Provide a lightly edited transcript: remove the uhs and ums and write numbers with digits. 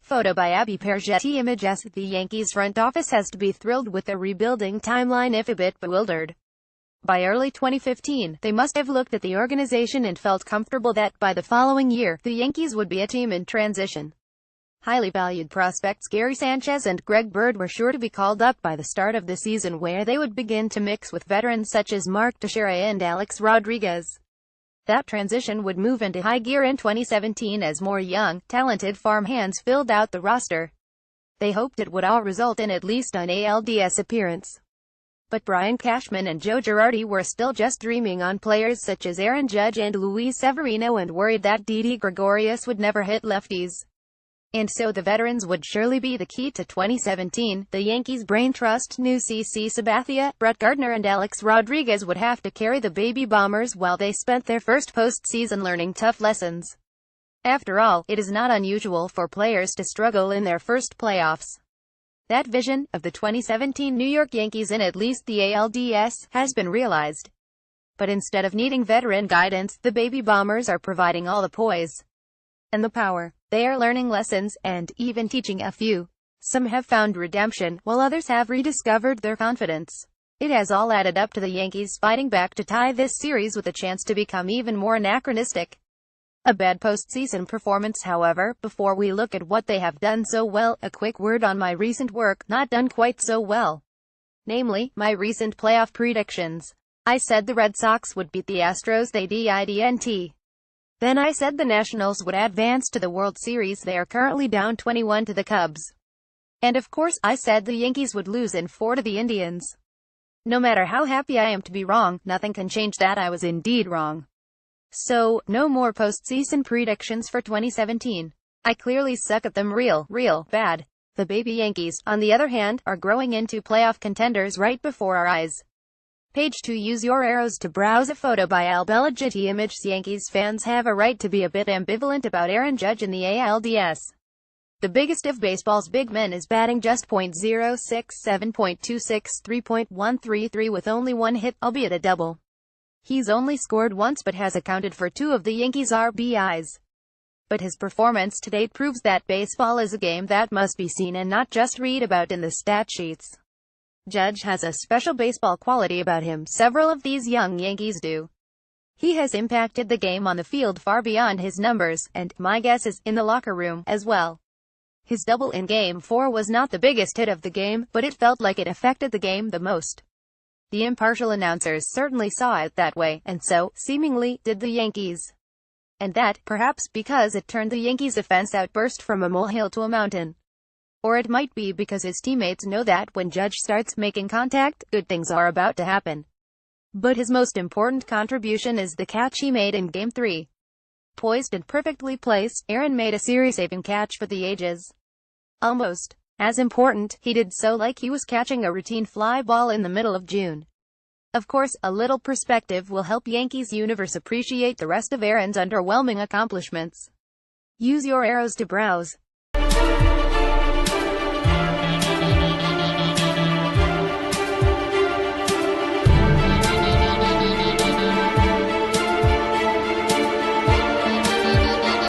Photo by Abbie ParrGetty ImagesThe Yankees front office has to be thrilled with the rebuilding timeline if a bit bewildered. By early 2015, they must have looked at the organization and felt comfortable that by the following year, the Yankees would be a team in transition. Highly valued prospects Gary Sanchez and Greg Bird were sure to be called up by the start of the season, where they would begin to mix with veterans such as Mark Teixeira and Alex Rodriguez. That transition would move into high gear in 2017 as more young, talented farm hands filled out the roster. They hoped it would all result in at least an ALDS appearance. But Brian Cashman and Joe Girardi were still just dreaming on players such as Aaron Judge and Luis Severino, and worried that Didi Gregorius would never hit lefties. And so the veterans would surely be the key to 2017. The Yankees' brain trust knew CC Sabathia, Brett Gardner and Alex Rodriguez would have to carry the Baby Bombers while they spent their first postseason learning tough lessons. After all, it is not unusual for players to struggle in their first playoffs. That vision of the 2017 New York Yankees in at least the ALDS has been realized. But instead of needing veteran guidance, the Baby Bombers are providing all the poise and the power. They are learning lessons, and even teaching a few. Some have found redemption, while others have rediscovered their confidence. It has all added up to the Yankees fighting back to tie this series with a chance to become even more anachronistic. A bad postseason performance, however. Before we look at what they have done so well, a quick word on my recent work, not done quite so well. Namely, my recent playoff predictions. I said the Red Sox would beat the Astros, they didn't. Then I said the Nationals would advance to the World Series. They are currently down 21 to the Cubs. And of course, I said the Yankees would lose in 4 to the Indians. No matter how happy I am to be wrong, nothing can change that I was indeed wrong. So, no more postseason predictions for 2017. I clearly suck at them real bad. The baby Yankees, on the other hand, are growing into playoff contenders right before our eyes. Page 2. Use your arrows to browse. A photo by Abbie ParrGetty ImagesThe Yankees fans have a right to be a bit ambivalent about Aaron Judge in the ALDS. The biggest of baseball's big men is batting just .067, .263, .133 with only one hit, albeit a double. He's only scored once but has accounted for 2 of the Yankees' RBIs. But his performance to date proves that baseball is a game that must be seen and not just read about in the stat sheets. Judge has a special baseball quality about him. Several of these young Yankees do. He has impacted the game on the field far beyond his numbers, and, my guess is, in the locker room, as well. His double in Game 4 was not the biggest hit of the game, but it felt like it affected the game the most. The impartial announcers certainly saw it that way, and so, seemingly, did the Yankees. And that, perhaps, because it turned the Yankees' offense outburst from a molehill to a mountain. Or it might be because his teammates know that when Judge starts making contact, good things are about to happen. But his most important contribution is the catch he made in Game 3. Poised and perfectly placed, Aaron made a series-saving catch for the ages. Almost as important, he did so like he was catching a routine fly ball in the middle of June. Of course, a little perspective will help Yankees universe appreciate the rest of Aaron's underwhelming accomplishments. Use your arrows to browse.